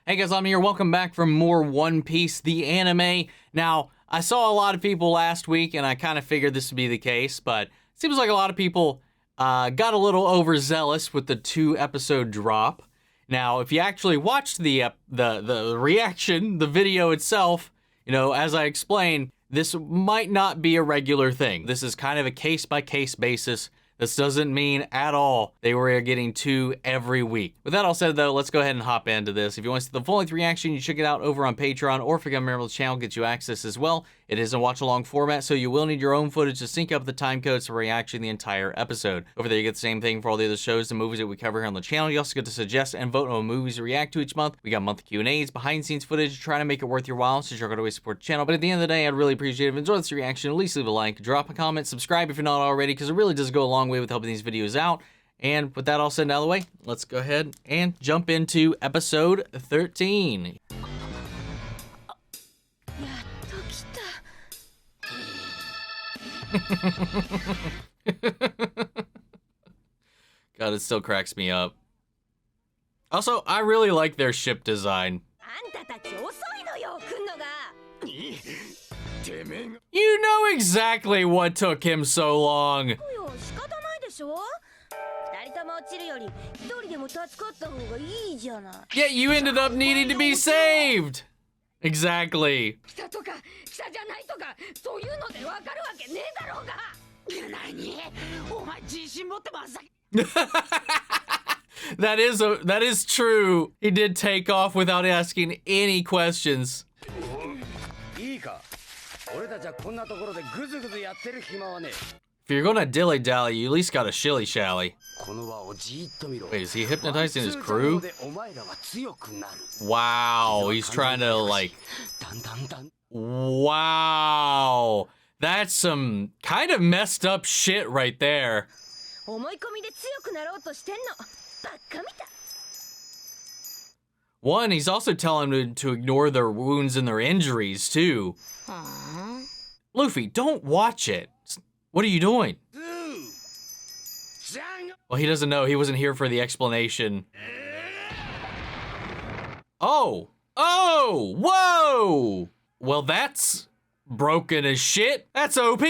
Hey guys, I'm here. Welcome back for more One Piece, the anime. Now, I saw a lot of people last week, and I kind of figured this would be the case, but it seems like a lot of people got a little overzealous with the 2-episode drop. Now, if you actually watched the reaction, the video itself, you know, as I explained, this might not be a regular thing. This is kind of a case-by-case basis. This doesn't mean at all they were getting 2 every week. With that all said, though, let's go ahead and hop into this. If you want to see the full-length reaction, you check it out over on Patreon, or if you become a member of the channel, get you access as well. It is a watch-along format, so you will need your own footage to sync up the time codes for reaction the entire episode. Over there, you get the same thing for all the other shows and movies that we cover here on the channel. You also get to suggest and vote on movies to react to each month. We got monthly Q&As, behind-the-scenes footage, trying to make it worth your while, so you're going to always support the channel. But at the end of the day, I'd really appreciate it if you enjoyed this reaction. At least leave a like, drop a comment, subscribe if you're not already, because it really does go a long way with helping these videos out. And with that all said and out of the way, let's go ahead and jump into episode 13. God, it still cracks me up. Also, I really like their ship design. You know exactly what took him so long. Yet you ended up needing to be saved. Exactly. That is true. He did take off without asking any questions. If you're gonna dilly-dally, you at least gotta shilly-shally. Wait, is he hypnotizing his crew? Wow, he's trying to, like... Wow! That's some kind of messed up shit right there. One, he's also telling them to ignore their wounds and their injuries, too. Luffy, don't watch it. What are you doing? Well, he doesn't know. He wasn't here for the explanation. Oh! Oh! Whoa! Well, that's broken as shit. That's OP!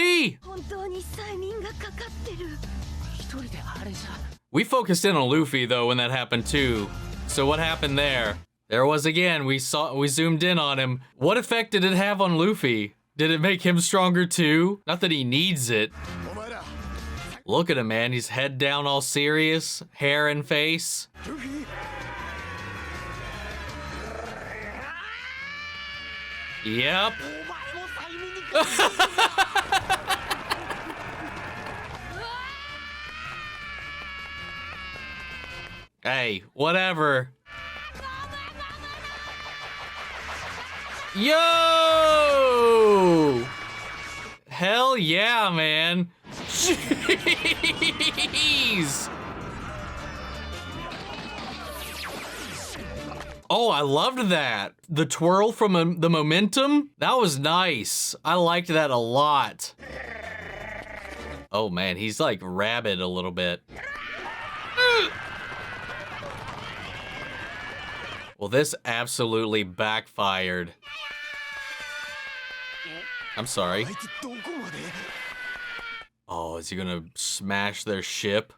We focused in on Luffy, though, when that happened, too. So what happened there? There was again. We zoomed in on him. What effect did it have on Luffy? Did it make him stronger, too? Not that he needs it. Look at him, man. He's head down all serious, hair and face. Yep. Hey, whatever. Yo! Hell yeah, man. Jeez! Oh, I loved that. The twirl from the momentum, that was nice. I liked that a lot. Oh man, he's like rabid a little bit. Well, this absolutely backfired. I'm sorry. Oh, is he gonna smash their ship?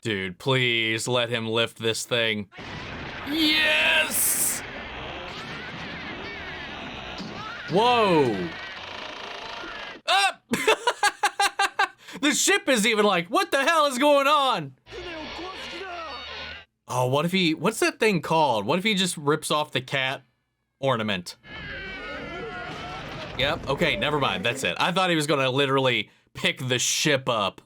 Dude, please let him lift this thing. Yes! Whoa! Up! The ship is even like, what the hell is going on? Oh, what if he, what's that thing called? What if he just rips off the cat ornament? Yep, okay, never mind, that's it. I thought he was gonna literally pick the ship up.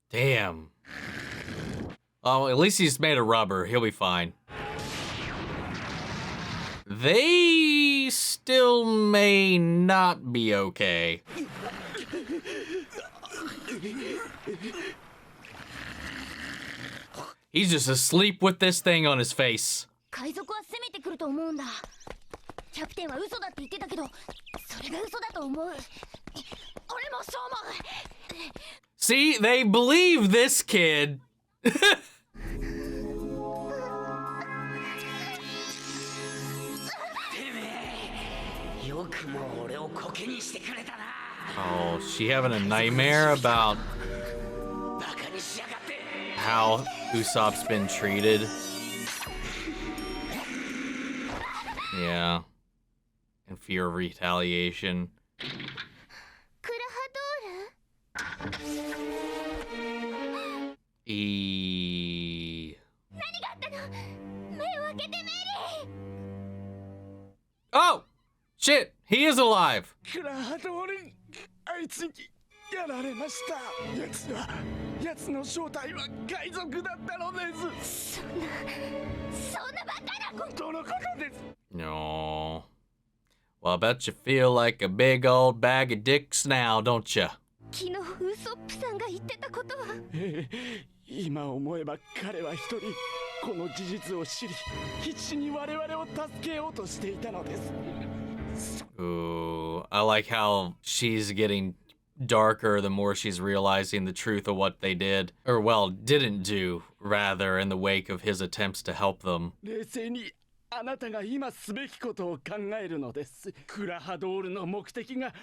Damn. Oh, at least he's made of rubber. He'll be fine. They still may not be okay. He's just asleep with this thing on his face. 海賊は攻めてくると思うんだ。キャプテンは嘘だって言ってたけど、それが嘘だと思う。俺もそう思う。See, they believe this kid. Oh, she having a nightmare about how Usopp's been treated. Yeah. In fear of retaliation. Oh! Shit! He is alive! No. Well, I bet you feel like a big old bag of dicks now, don't ya? 昨日ウソップさんが言ってたことは。今思えば彼は一人この事実を知り、必死に我々を助けようとしていたのです。Ooh, I like how she's getting darker the more she's realizing the truth of what they did, or well, didn't do, rather, in the wake of his attempts to help them. 冷静にあなたが今すべきことを考えるのです。クラハドールの目的が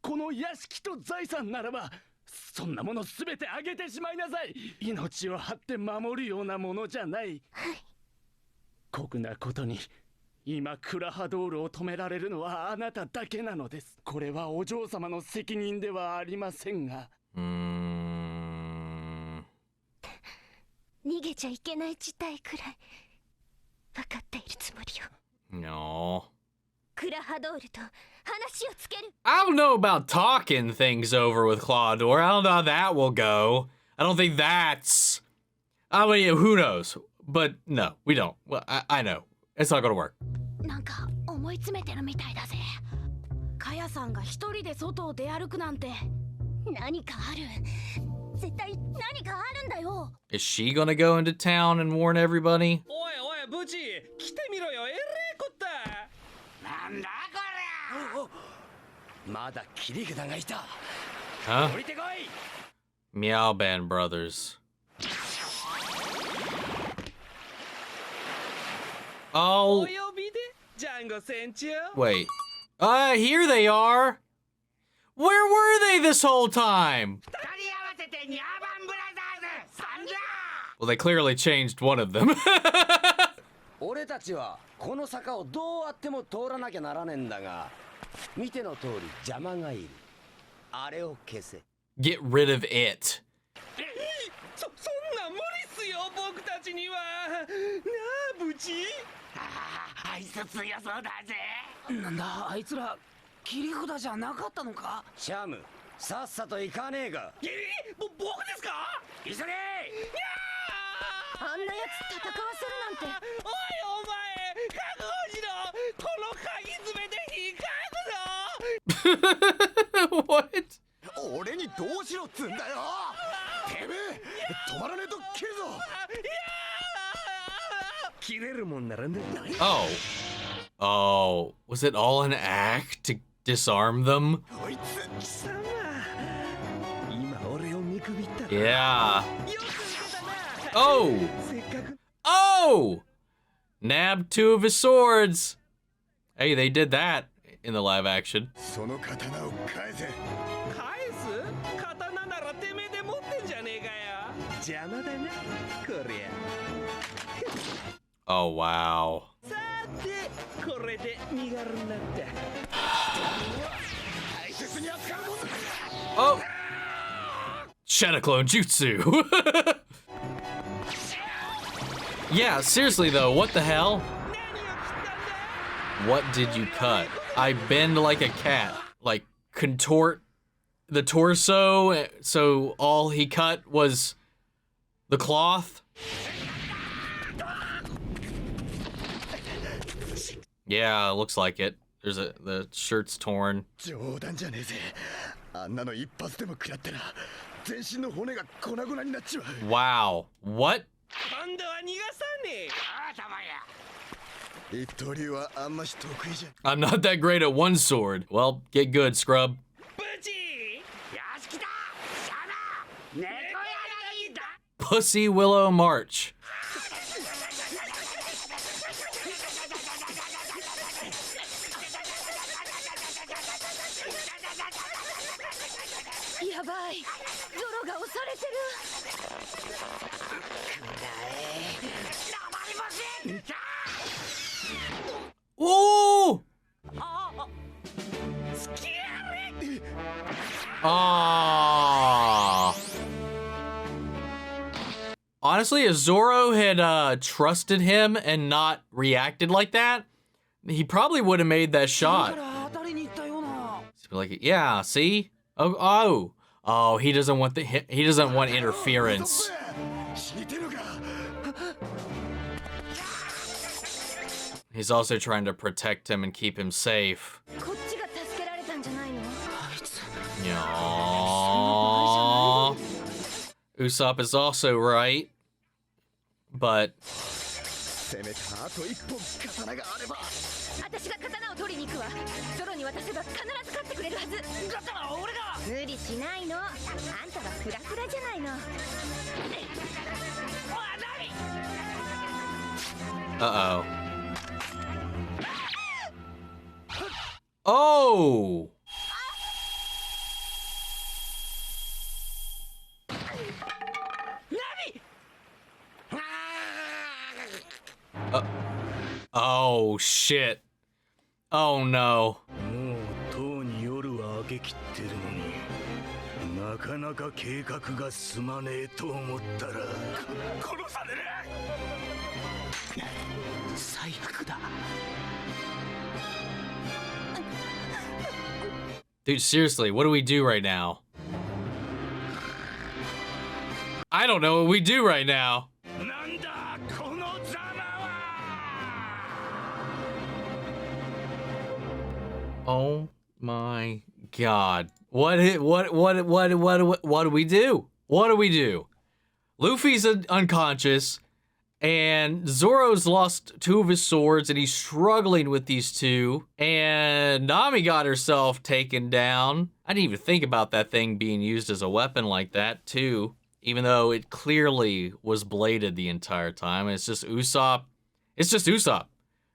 この屋敷と財産ならば、そんなものすべてあげてしまいなさい。命を張って守るようなものじゃない。酷なことに今クラハドールを止められるのはあなただけなのです。これはお嬢様の責任ではありませんが。逃げちゃいけない事態くらい分かっているつもりよ。No. クラハドールと話をつける。 I don't know about talking things over with Claudor. I don't know how that will go. I don't think that's... I mean, who knows? But no, we don't. Well, I know. It's not gonna work. なんか思い詰めてるみたいだぜ。カヤさんが一人で外を出歩くなんて。何かある。絶対何かあるんだよ。 Is she gonna go into town and warn everybody? おいおいブチ来てみろよ。えれえこった。なんだこりゃ。まだ切り札がいた。 Huh? 降りてこい。 Meowban Brothers. Oh. お呼びでジャンゴ船長。 Wait. Here they are. Where were they this whole time? Well, they clearly changed one of them. 俺たちはこの坂をどうあっても通らなきゃならねえんだが、見ての通り邪魔がいる。あれを消せ。 Get rid of it. そんな無理っすよ僕たちには。なあブチ。あいつ強そうだぜ。なんだあいつら切り札じゃなかったのか。シャム、さっさと行かねえが。僕ですか。急げ。あんなやつ戦わせるなんて。おいお前覚悟しろ。この鍵詰めて引っかくぞ。 What? 俺にどうしろっつんだよ。てめえ止まらねえと切るぞ。切れるもんならね。 Oh. Oh. Was it all an act to disarm them? こいつ貴様今俺を見くびったら。 Yeah. よく見てたな。 Oh. せっかく。 Oh. Nabbed 2 of his swords. Hey, they did that in the live action. その刀を返せ。返す？刀ならてめえで持ってんじゃねえかよ。邪魔だなこりゃ。 Oh, wow. さてこれで身軽になった。 大切に扱うもんだ。 Oh. Shadow Clone Jutsu. Yeah, seriously though, what the hell? What did you cut? I bend like a cat. Like, contort the torso, so all he cut was the cloth? Yeah, looks like it. The shirt's torn. 冗談じゃねえぜ。あんなの一発でも食らったら全身の骨が粉々になっちまう。 Wow. What? 今度は逃がさねえ。I'm not that great at one sword. Well, get good, scrub. ブチよし来たシャナ猫柳だ Pussy Willow March. やばい、ゾロが押されてる。黙りません Whoa! 付き合れ Ah. Honestly, if Zoro had trusted him and not reacted like that, he probably would have made that shot. He'd be like, yeah, see? Oh, he doesn't want interference. He's also trying to protect him and keep him safe. こっちが助けられたんじゃないの？ Aww. Usopp is also right, but 私が刀を取りに行くわ。ゾロに渡せば必ず勝ってくれるはず。だったら俺が。無理しないの。あんたはフラフラじゃないの。uh-oh. Oh! Oh, shit. Oh, no. もうとうに夜は明けきってるのになかなか計画が進まねえと思ったら殺される最悪だ Dude, seriously, what do we do right now? I don't know what we do right now. なんだこのざまは Oh my god. What do we do? What do we do? Luffy's unconscious, and Zoro's lost 2 of his swords, and he's struggling with these 2. And Nami got herself taken down. I didn't even think about that thing being used as a weapon like that, too. Even though it clearly was bladed the entire time. It's just Usopp. It's just Usopp.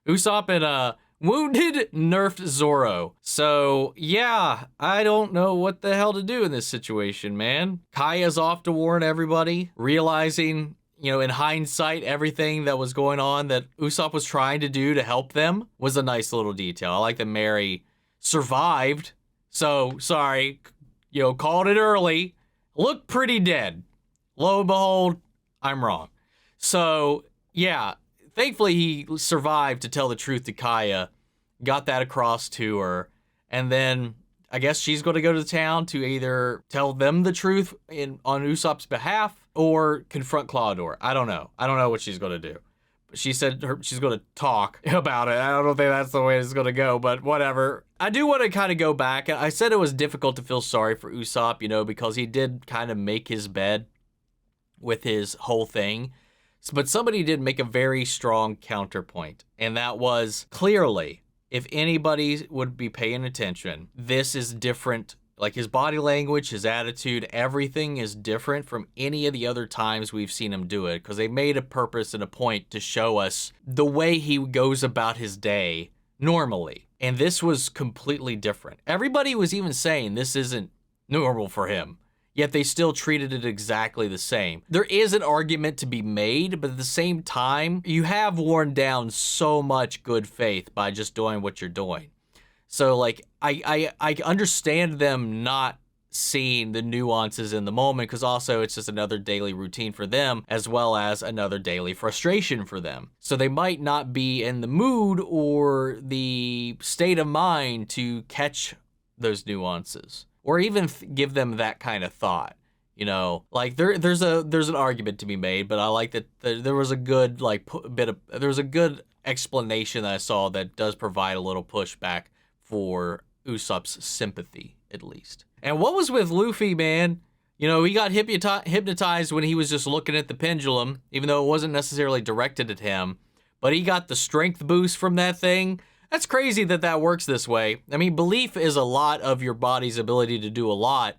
Usopp and, wounded, nerfed Zoro. So, yeah, I don't know what the hell to do in this situation, man. Kaya's off to warn everybody, realizing, you know, in hindsight, everything that was going on that Usopp was trying to do to help them was a nice little detail. I like that Mary survived. So, sorry, you know, called it early. Looked pretty dead. Lo and behold, I'm wrong. So, yeah, thankfully he survived to tell the truth to Kaya, got that across to her, and then I guess she's going to go to the town to either tell them the truth on Usopp's behalf or confront Clawdor. I don't know. I don't know what she's going to do. But she said she's going to talk about it. I don't think that's the way it's going to go, but whatever. I do want to kind of go back. I said it was difficult to feel sorry for Usopp, you know, because he did kind of make his bed with his whole thing. But somebody did make a very strong counterpoint, and that was clearly, if anybody would be paying attention, this is different. Like his body language, his attitude, everything is different from any of the other times we've seen him do it, because they made a purpose and a point to show us the way he goes about his day normally. And this was completely different. Everybody was even saying this isn't normal for him, yet they still treated it exactly the same. There is an argument to be made, but at the same time, you have worn down so much good faith by just doing what you're doing. So, like, I understand them not seeing the nuances in the moment, because also it's just another daily routine for them, as well as another daily frustration for them. So they might not be in the mood or the state of mind to catch those nuances, or even give them that kind of thought. You know, like there's an argument to be made, but I like that there was a good there was a good explanation that I saw that does provide a little pushback for Usopp's sympathy, at least. And what was with Luffy, man? You know, he got hypnotized when he was just looking at the pendulum, even though it wasn't necessarily directed at him. but he got the strength boost from that thing. That's crazy that that works this way. I mean, belief is a lot of your body's ability to do a lot,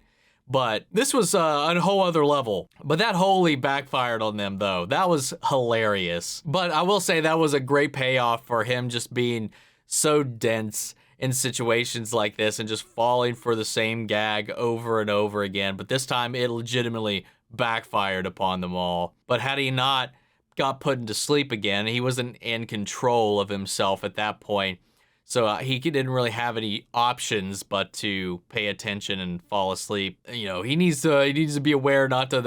but this was a whole other level. But that wholly backfired on them, though. That was hilarious. But I will say that was a great payoff for him just being so dense in situations like this and just falling for the same gag over and over again. But this time it legitimately backfired upon them all. But had he not got put into sleep again, he wasn't in control of himself at that point. So he didn't really have any options but to pay attention and fall asleep. You know, he needs to be aware not to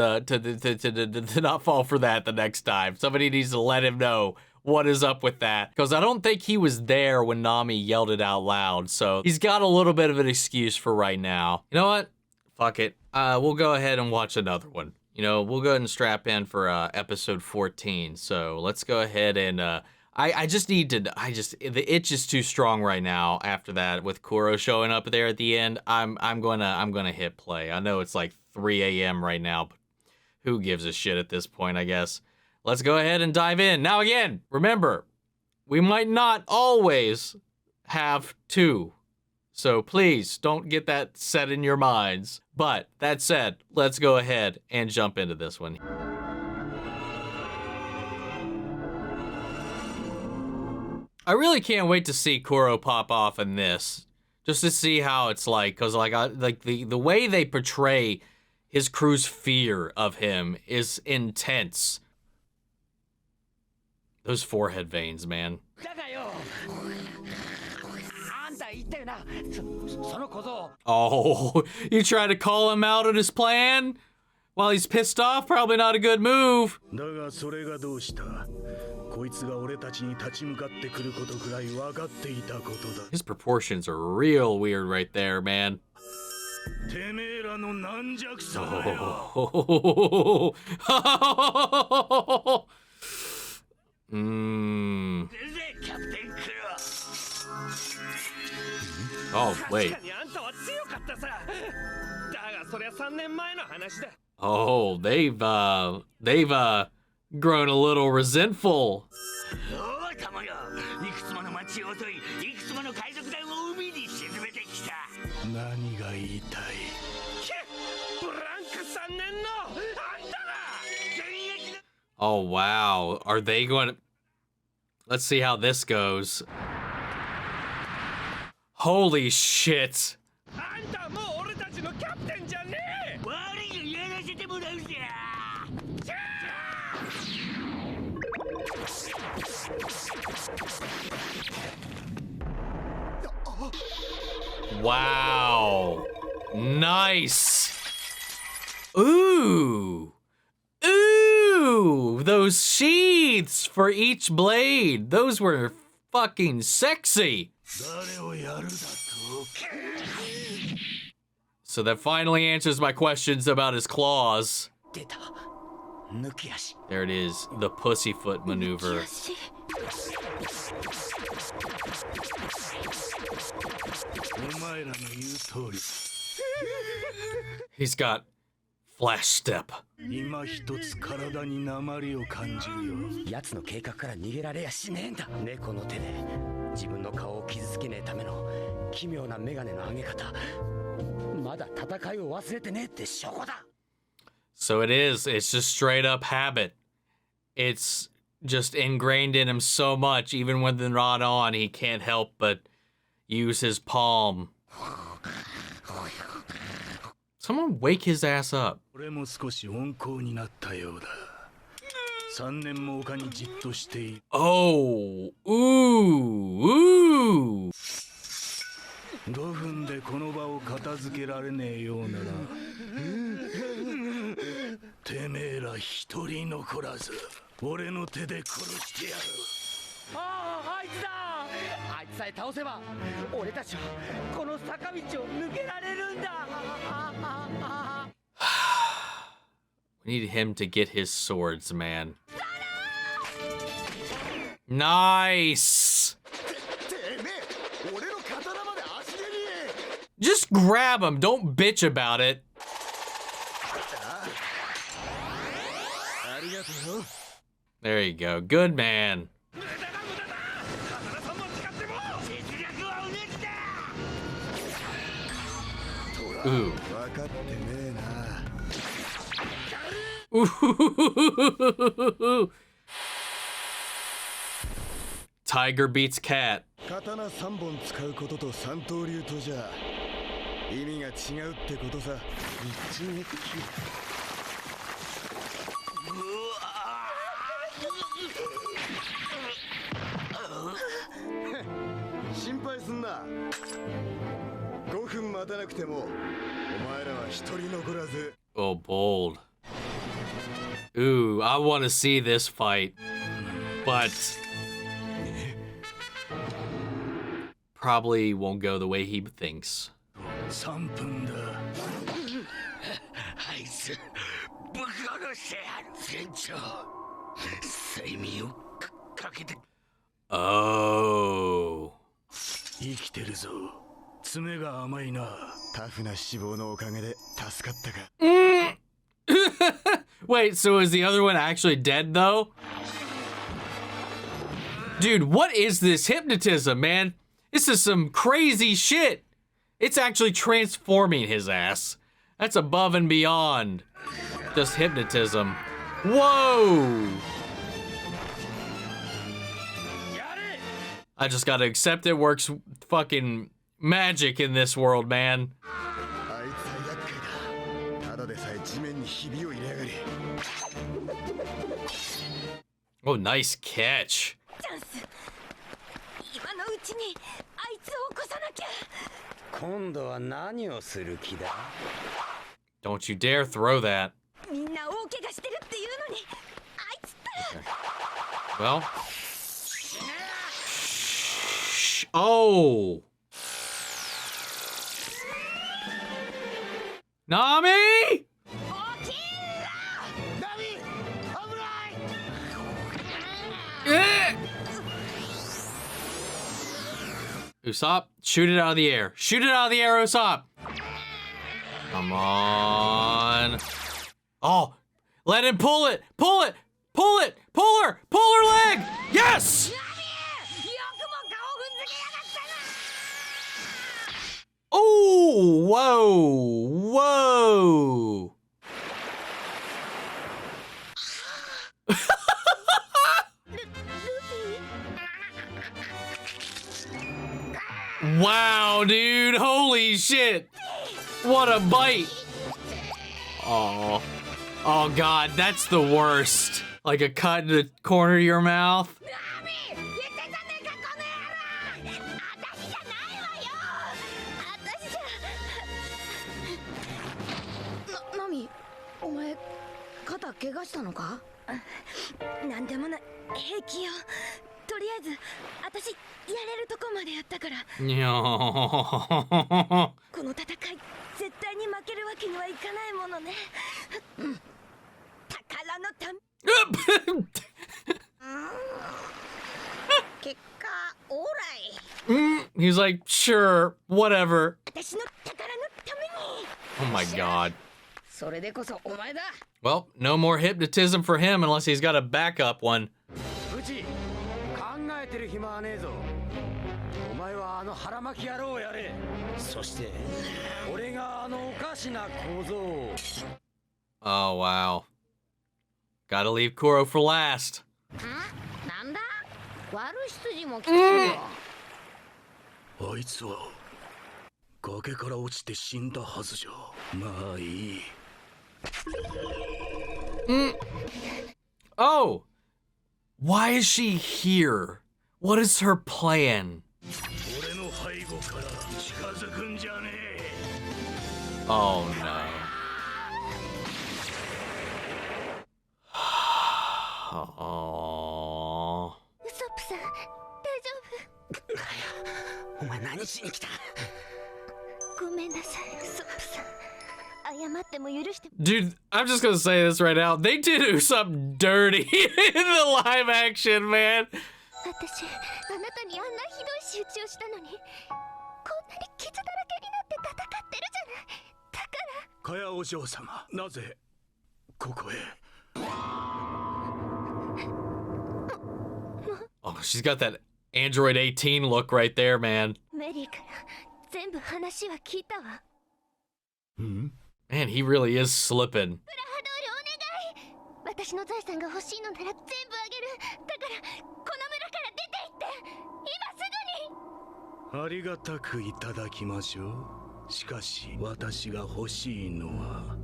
not fall for that the next time. Somebody needs to let him know what is up with that, because I don't think he was there when Nami yelled it out loud. So he's got a little bit of an excuse for right now. You know what? Fuck it. We'll go ahead and watch another one. You know, we'll go ahead and strap in for episode 14. So let's go ahead and the itch is too strong right now after that with Kuro showing up there at the end. I'm gonna hit play. I know it's like 3 a.m. right now, but who gives a shit at this point, I guess. Let's go ahead and dive in. Now again, remember, we might not always have to. So please don't get that set in your minds. But that said, let's go ahead and jump into this one. I really can't wait to see Kuro pop off in this, just to see how it's like, because like the way they portray his crew's fear of him is intense. Those forehead veins, man. Oh, you try to call him out on his plan while he's pissed off? Probably not a good move. His proportions are real weird right there, man. Oh. Oh, wait. Oh, they've grown a little resentful. Oh, wow. Are they going to... Let's see how this goes. Holy shit. Wow. Nice. Ooh. Ooh. Those sheaths for each blade. Those were fucking sexy. So that finally answers my questions about his claws. There it is, the pussyfoot maneuver. He's got flash step. So it is. It's just straight up habit. It's just ingrained in him so much, even when they're not on, he can't help but use his palm. Someone wake his ass up. Oh, ooh, ooh. We need him to get his swords, man. Nice. Just grab him. Don't bitch about it. There you go. Good man. Ooh. 分かってねえな。 Ooh. Tiger beats cat. 刀3本使うことと三刀流とじゃ意味が違うってことさ。一撃。心配すんな。5分待たなくてもお前らは一人残らず。 Oh, bold. Ooh, I want to see this fight. But probably won't go the way he thinks. 3分だ。あいつぶっ殺してやる。船長睡眠をかけて。 Oh. 生きてるぞ。爪が甘いな。タフな脂肪のおかげで助かったか。 Wait, so is the other one actually dead though? Dude, what is this hypnotism, man? This is some crazy shit. It's actually transforming his ass. That's above and beyond just hypnotism. Whoa! I just gotta accept it works fucking magic in this world, man. あいつは厄介だ。ただでさえ地面にひびを入れやがり。 Oh, nice catch. チャンス。今のうちにあいつを起こさなきゃ。今度は何をする気だ？ Don't you dare throw that. みんな大怪我してるっていうのに、あいつったら。 Well. Oh. Nami? 起きんな。ナミ、危ない。 Eh! Usopp, shoot it out of the air. Shoot it out of the air, Usopp. Come on. Oh, let him pull it. Pull it. Pull it. Pull her. Pull her leg. Yes. よくも顔踏んづけやがったな。 Oh, whoa. Whoa. Wow, dude. Holy shit. What a bite. Oh. Oh, God. That's the worst. Like a cut in the corner of your mouth. ナミ、言ってたねかこの野郎。私じゃないわよ。私じゃ。ナミ、お前肩怪我したのか？なんでもない。平気よ。とりあえず私やれるとこまでやったから。 No. この戦い絶対に負けるわけにはいかないものね。宝のため。結果オーライ。 He's like, sure, whatever. 私の宝のために。 Oh my God. それでこそお前だ。 Well, no more hypnotism for him unless he's got a backup one. うち考えてる暇はねえぞ。お前はあの腹巻き野郎をやれ。そして俺があのおかしな小僧を。 Oh, wow. Gotta leave Kuro for last. なんだ？悪い筋も来てるよ。あいつは崖から落ちて死んだはずじゃ。まあいい。 Oh, why is she here? What is her plan? 俺の背後から近づくんじゃねえ。 Oh no. Oh. ウソップさん、大丈お前何しに来た？夫？ごめんなさい、ウソップさん。謝っても許して。 Dude, I'm just gonna say this right now. They did Usopp dirty in the live action, man. 私、あなたにあんなひどい仕打ちをしたのに、こんなに傷だらけになって戦ってるじゃない。だから。かやお嬢様、なぜここへ？ Oh, she's got that Android 18 look right there, man. メリーから全部話は聞いたわ。Man, he really is slipping. 私の財産が欲しいのなら全部あげる。だからこの村から出て行って今すぐに。ありがたくいただきましょう。しかし私が欲しいのは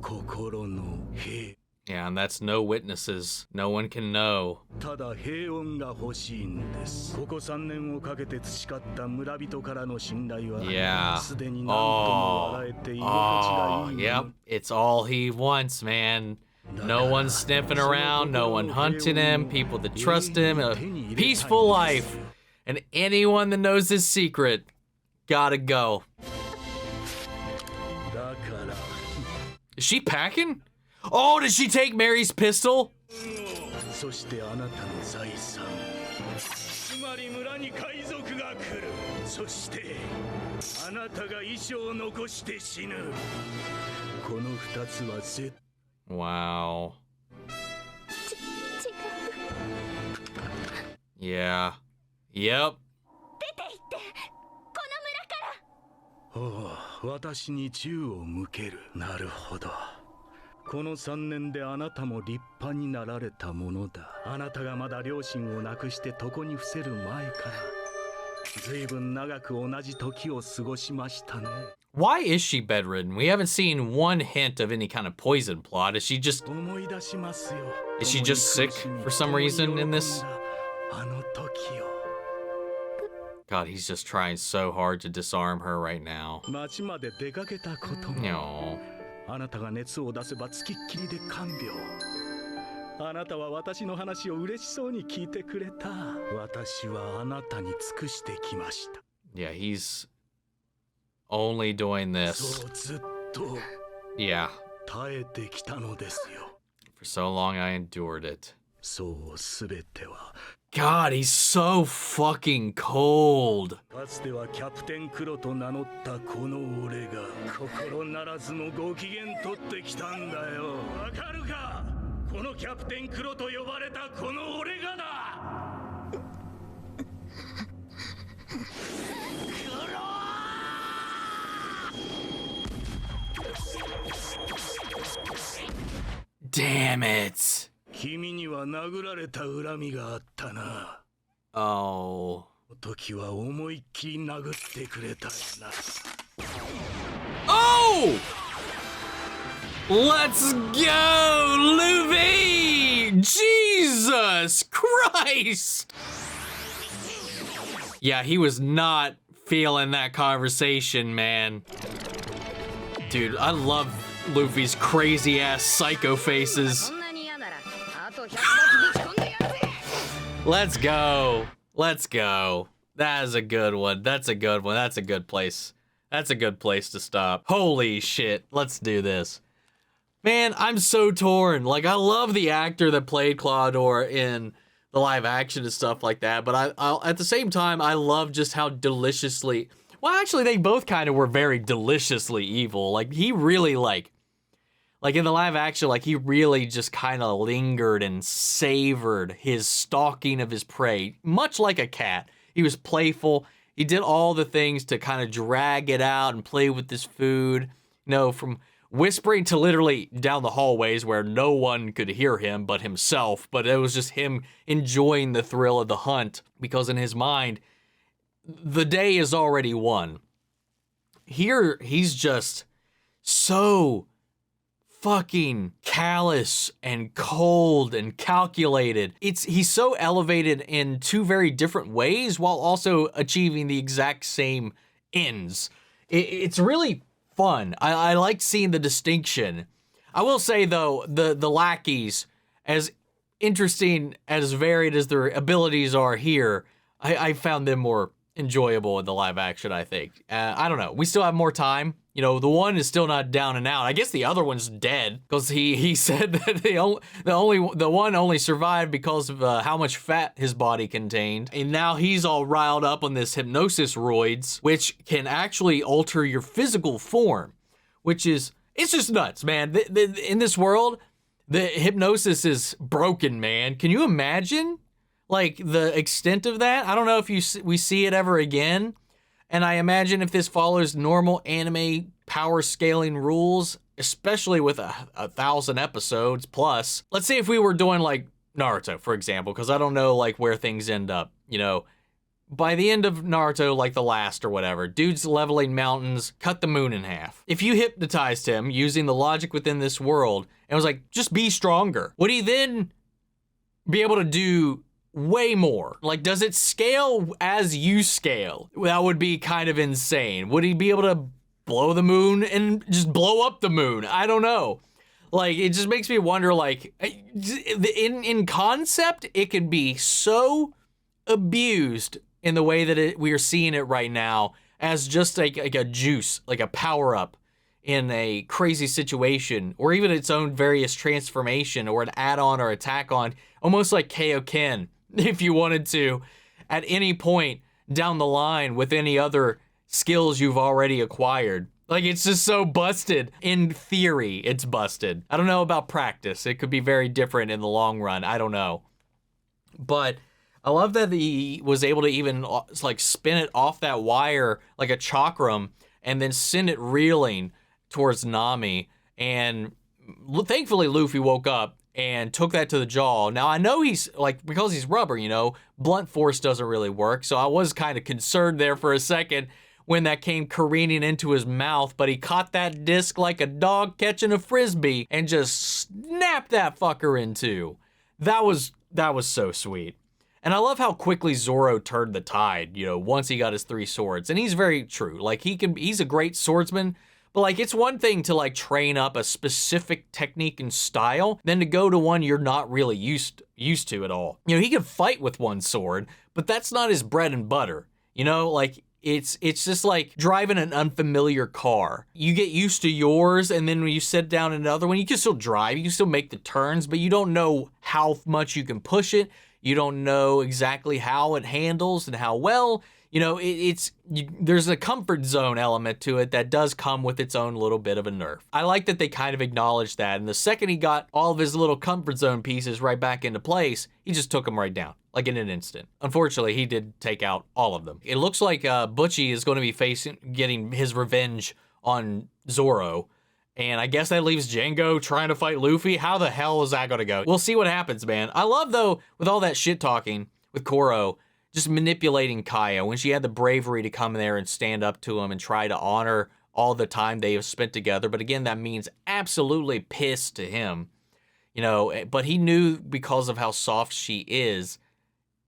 心の平。 Yeah, and that's no witnesses. No one can know. ただ平穏が欲しいんです。ここ3年をかけて培った村人からの信頼は Yeah. すでに何とも笑えて居心地がいい。 Yep. It's all he wants, man. No one sniffing around, no one hunting him, people that trust him, a peaceful life. And anyone that knows his secret, gotta go. だから Is she packing? Oh, did she take Mary's pistol? そしてあなたの財産、つまり村に海賊が来る。そしてあなたが遺書を残して死ぬ。この2つは絶 Wow. Yeah. Yep. おう、私に銃を向ける。なるほど。この3年であなたも立派になられたものだ。あなたがまだ両親を亡くして床に伏せる前から随分長く同じ時を過ごしましたね。 Why is she bedridden? We haven't seen one hint of any kind of poison plot. Is she just 思い出しますよ。 is she just sick for some reason in this? あの時を。 God, he's just trying so hard to disarm her right now. 町まで出かけたことも。 No. あなたが熱を出せばつきっきりで看病。あなたは私の話を嬉しそうに聞いてくれた。私はあなたに尽くしてきました。 Yeah, he's only doing this. そうずっと Yeah. 耐えてきたのですよ。 For so long I endured it. そうすべては God, he's so fucking cold. かつてはキャプテンクロと名乗ったこの俺が心ならずのご機嫌取ってきたんだよ。わかるか？このキャプテンクロと呼ばれたこの俺がだ。 Damn it. 君には殴られた恨みがあったな。 Oh. 時は思いっきり殴ってくれたよな。 Oh! Let's go, Luffy! Jesus Christ! Yeah, he was not feeling that conversation, man. Dude, I love Luffy's crazy ass psycho faces. Let's go. Let's go. That is a good one. That's a good one. That's a good place. That's a good place to stop. Holy shit. Let's do this. Man, I'm so torn. Like, I love the actor that played Claudor in the live action and stuff like that, but I at the same time, I love just how deliciously... Well, actually, they both kind of were very deliciously evil. Like, he really, like in the live action, like, he really just kind of lingered and savored his stalking of his prey, much like a cat. He was playful. He did all the things to kind of drag it out and play with this food. You know, from whispering to literally down the hallways where no one could hear him but himself. But it was just him enjoying the thrill of the hunt, because in his mind, the day is already won. Here, he's just so fucking callous and cold and calculated. He's so elevated in two very different ways while also achieving the exact same ends. It's really fun. I like seeing the distinction. I will say though, the lackeys, as interesting, as varied as their abilities are here, I found them more enjoyable in the live action, I think. I don't know. We still have more time. You know, the one is still not down and out. I guess the other one's dead because he said that the one only survived because of how much fat his body contained. And now he's all riled up on this hypnosis roids, which can actually alter your physical form, which is, it's just nuts, man. In this world, the hypnosis is broken, man. Can you imagine, like, the extent of that? I don't know if we see it ever again. And I imagine if this follows normal anime power scaling rules, especially with a 1,000 episodes plus, let's say if we were doing like Naruto, for example, because I don't know like where things end up, you know, by the end of Naruto, like the last or whatever, dude's leveling mountains, cut the moon in half. If you hypnotized him using the logic within this world and was like, just be stronger, would he then be able to do way more? Like, does it scale as you scale? That would be kind of insane. Would he be able to blow the moon and just blow up the moon? I don't know. Like, it just makes me wonder, like, in concept, it could be so abused in the way that we are seeing it right now as just like a juice, like a power-up in a crazy situation, or even its own various transformation or an add-on or attack-on, almost like Kaioken, if you wanted to, at any point down the line with any other skills you've already acquired. Like, it's just so busted. In theory, it's busted. I don't know about practice. It could be very different in the long run. I don't know. But I love that he was able to even like spin it off that wire like a chakram and then send it reeling towards Nami. And thankfully Luffy woke up and took that to the jaw. Now I know he's like, because he's rubber, you know, blunt force doesn't really work. So I was kind of concerned there for a second when that came careening into his mouth, but he caught that disc like a dog catching a frisbee and just snapped that fucker in two. That was so sweet. And I love how quickly Zoro turned the tide, you know, once he got his 3 swords. And he's very true. Like, he's a great swordsman, but like, it's one thing to like train up a specific technique and style than to go to one you're not really used to at all. You know, he can fight with 1 sword, but that's not his bread and butter. You know, like, it's just like driving an unfamiliar car. You get used to yours, and then when you sit down in another one, you can still drive, you can still make the turns, but you don't know how much you can push it. You don't know exactly how it handles and how well. You know, there's a comfort zone element to it that does come with its own little bit of a nerf. I like that they kind of acknowledged that, and the second he got all of his little comfort zone pieces right back into place, he just took them right down, like in an instant. Unfortunately, he did take out all of them. It looks like Butchie is going to be getting his revenge on Zoro, and I guess that leaves Django trying to fight Luffy. How the hell is that going to go? We'll see what happens, man. I love, though, with all that shit talking with Koro, just manipulating Kaya, when she had the bravery to come there and stand up to him and try to honor all the time they have spent together. But again, that means absolutely pissed to him, you know, but he knew because of how soft she is,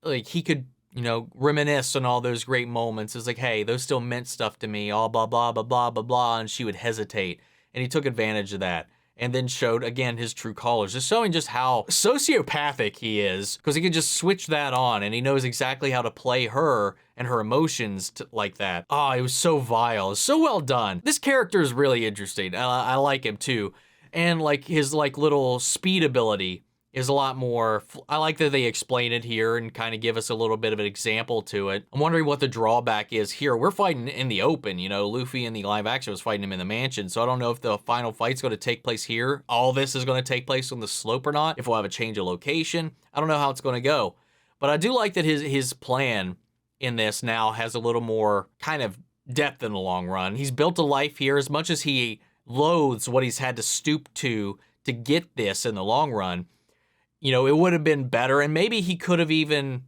like, he could, you know, reminisce on all those great moments. It's like, hey, those still meant stuff to me, all blah, blah, blah, blah, blah, blah, and she would hesitate. And he took advantage of that and then showed, again, his true colors, just showing just how sociopathic he is, because he can just switch that on, and he knows exactly how to play her and her emotions like that. Oh, it was so vile. It was so well done. This character is really interesting. I like him, too. And, like, his, like, little speed ability is a lot more. I like that they explain it here and kind of give us a little bit of an example to it. I'm wondering what the drawback is here. We're fighting in the open, you know, Luffy in the live action was fighting him in the mansion, so I don't know if the final fight's going to take place here. All this is going to take place on the slope or not, if we'll have a change of location. I don't know how it's going to go, but I do like that his plan in this now has a little more kind of depth in the long run. He's built a life here. As much as he loathes what he's had to stoop to get this in the long run, you know, it would have been better, and maybe he could have even,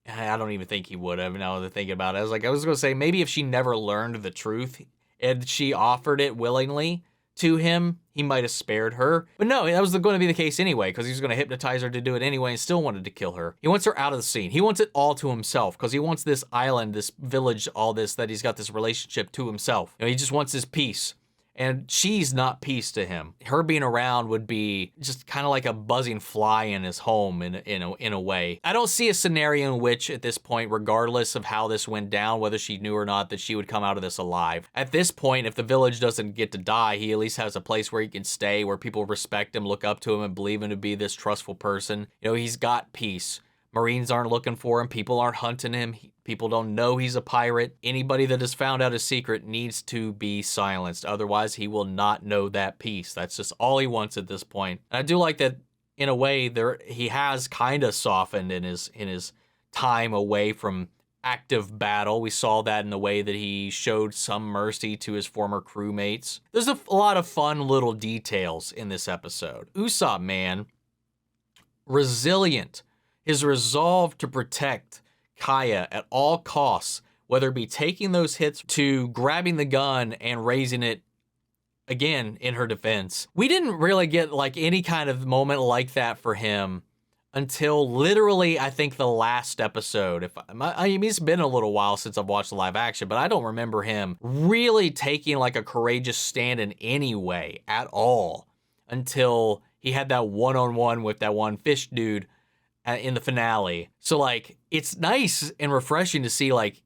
I don't even think he would have, now that I'm thinking about it. I was going to say, maybe if she never learned the truth and she offered it willingly to him, he might have spared her. But no, that was going to be the case anyway, because he was going to hypnotize her to do it anyway and still wanted to kill her. He wants her out of the scene. He wants it all to himself, because he wants this island, this village, all this, that he's got this relationship to himself. You know, he just wants his peace. And she's not peace to him. Her being around would be just kind of like a buzzing fly in his home in a way. I don't see a scenario in which at this point, regardless of how this went down, whether she knew or not, that she would come out of this alive. At this point, if the village doesn't get to die, he at least has a place where he can stay, where people respect him, look up to him, and believe him to be this trustful person. You know, he's got peace. Marines aren't looking for him. People aren't hunting him. People don't know he's a pirate. Anybody that has found out his secret needs to be silenced. Otherwise, he will not know that peace. That's just all he wants at this point. And I do like that, in a way, he has kind of softened in his time away from active battle. We saw that in the way that he showed some mercy to his former crewmates. There's a lot of fun little details in this episode. Usopp, man, resilient. His resolve to protect Kaya at all costs, whether it be taking those hits to grabbing the gun and raising it again in her defense. We didn't really get like any kind of moment like that for him until literally, I think, the last episode. I mean, it's been a little while since I've watched the live action, but I don't remember him really taking like a courageous stand in any way at all until he had that one-on-one with that one fish dude in the finale. So like, it's nice and refreshing to see like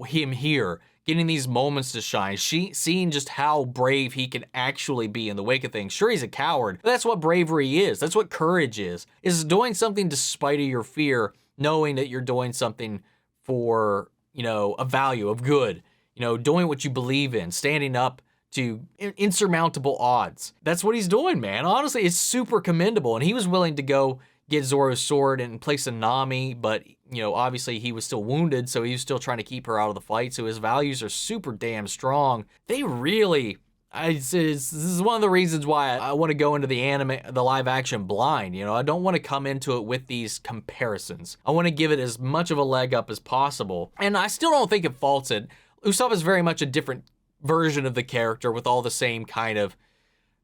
him here getting these moments to shine, seeing just how brave he can actually be in the wake of things. Sure, he's a coward, but that's what bravery is. That's what courage is doing something despite of your fear, knowing that you're doing something for, you know, a value of good, you know, doing what you believe in, standing up to insurmountable odds. That's what he's doing, man. Honestly, it's super commendable. And he was willing to go get Zoro's sword and place a Nami, but, you know, obviously he was still wounded, so he was still trying to keep her out of the fight, so his values are super damn strong. They really, this is one of the reasons why I want to go into the live action blind, you know. I don't want to come into it with these comparisons. I want to give it as much of a leg up as possible, and I still don't think it faults it. Usopp is very much a different version of the character with all the same kind of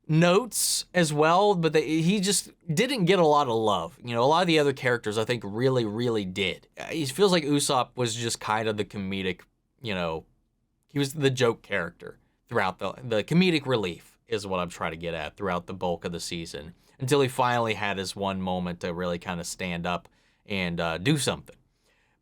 notes as well, but he just didn't get a lot of love. You know, a lot of the other characters I think really did. It feels like Usopp was just kind of the comedic, you know, he was the joke character throughout the comedic relief is what I'm trying to get at throughout the bulk of the season, until he finally had his one moment to really kind of stand up and do something.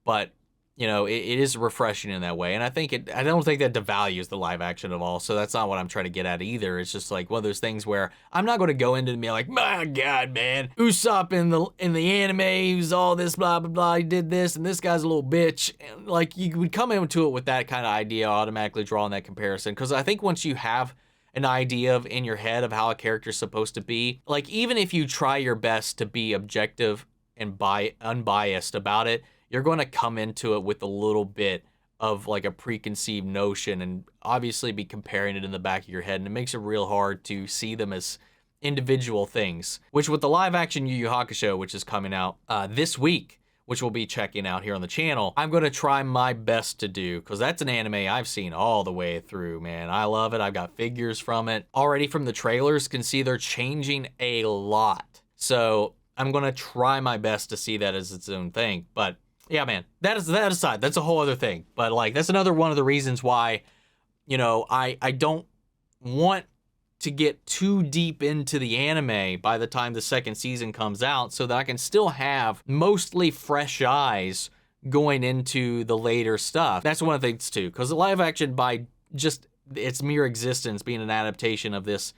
But you know, it is refreshing in that way. And I don't think that devalues the live action at all. So that's not what I'm trying to get at either. It's just like one of those things where I'm not going to go into me like, my God, man, Usopp in the anime, he was all this, blah, blah, blah, he did this, and this guy's a little bitch. And like, you would come into it with that kind of idea, automatically drawing that comparison. Because I think once you have an idea in your head of how a character's supposed to be, like, even if you try your best to be objective and unbiased about it, you're going to come into it with a little bit of like a preconceived notion and obviously be comparing it in the back of your head. And it makes it real hard to see them as individual things, which with the live action Yu Yu Hakusho, which is coming out this week, which we'll be checking out here on the channel, I'm going to try my best to do, because that's an anime I've seen all the way through, man. I love it. I've got figures from it. Already from the trailers, can see they're changing a lot. So I'm going to try my best to see that as its own thing. But yeah, man, that aside, that's a whole other thing. But like, that's another one of the reasons why, you know, I don't want to get too deep into the anime by the time the second season comes out, so that I can still have mostly fresh eyes going into the later stuff. That's one of the things too, because the live action, by just its mere existence being an adaptation of this,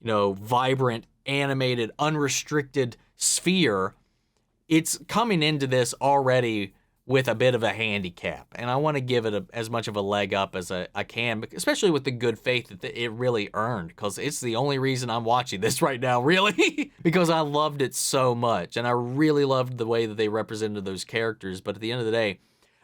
you know, vibrant, animated, unrestricted sphere, it's coming into this already with a bit of a handicap, and I want to give it as much of a leg up as I can, especially with the good faith that it really earned, because it's the only reason I'm watching this right now, really, because I loved it so much, and I really loved the way that they represented those characters. But at the end of the day,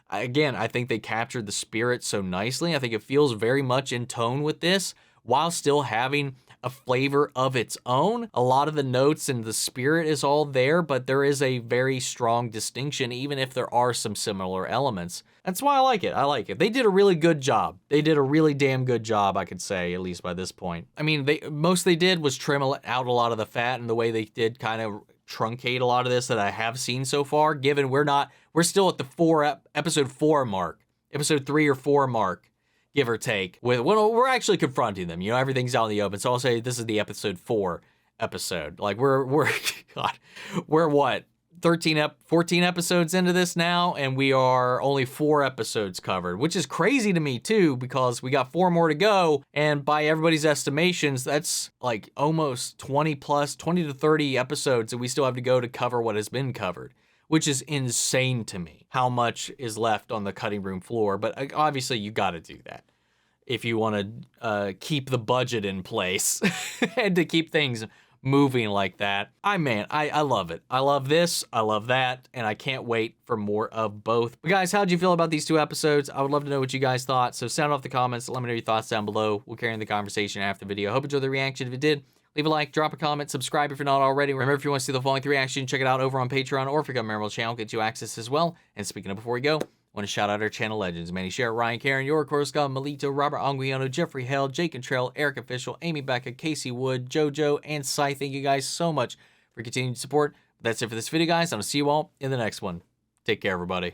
again, I think they captured the spirit so nicely. I think it feels very much in tone with this, while still having a flavor of its own. A lot of the notes and the spirit is all there, but there is a very strong distinction, even if there are some similar elements. That's why I like it. I like it. They did a really good job. They did a really damn good job, I could say, at least by this point. I mean, most they did was trim out a lot of the fat, and the way they did kind of truncate a lot of this that I have seen so far, given we're still at the episode 4 mark, episode 3 or 4 mark, give or take, when we're actually confronting them. You know, everything's out in the open. So I'll say this is the episode 4 episode. Like, we're what, 14 episodes into this now, and we are only 4 episodes covered, which is crazy to me too, because we got 4 more to go, and by everybody's estimations, that's like almost 20 to 30 episodes that we still have to go to cover what has been covered, which is insane to me, how much is left on the cutting room floor. But obviously you got to do that if you want to keep the budget in place and to keep things moving like that. I love it. I love this, I love that, and I can't wait for more of both. But guys, how'd you feel about these 2 episodes? I would love to know what you guys thought, so sound off the comments, let me know your thoughts down below. We'll carry on the conversation after the video. I hope you enjoyed the reaction. If you did, leave a like, drop a comment, subscribe if you're not already. Remember, if you want to see the following 3 reactions, check it out over on Patreon, or if you become a member of the channel, get you access as well. And speaking of before we go, I want to shout out our channel legends: Manny Sherritt, Ryan Karen, York Coruscant, Melito, Robert Anguiano, Jeffrey Hale, Jake and Trail, Eric Official, Amy Becca, Casey Wood, JoJo, and Cy. Thank you guys so much for continued support. That's it for this video, guys. I'm going to see you all in the next one. Take care, everybody.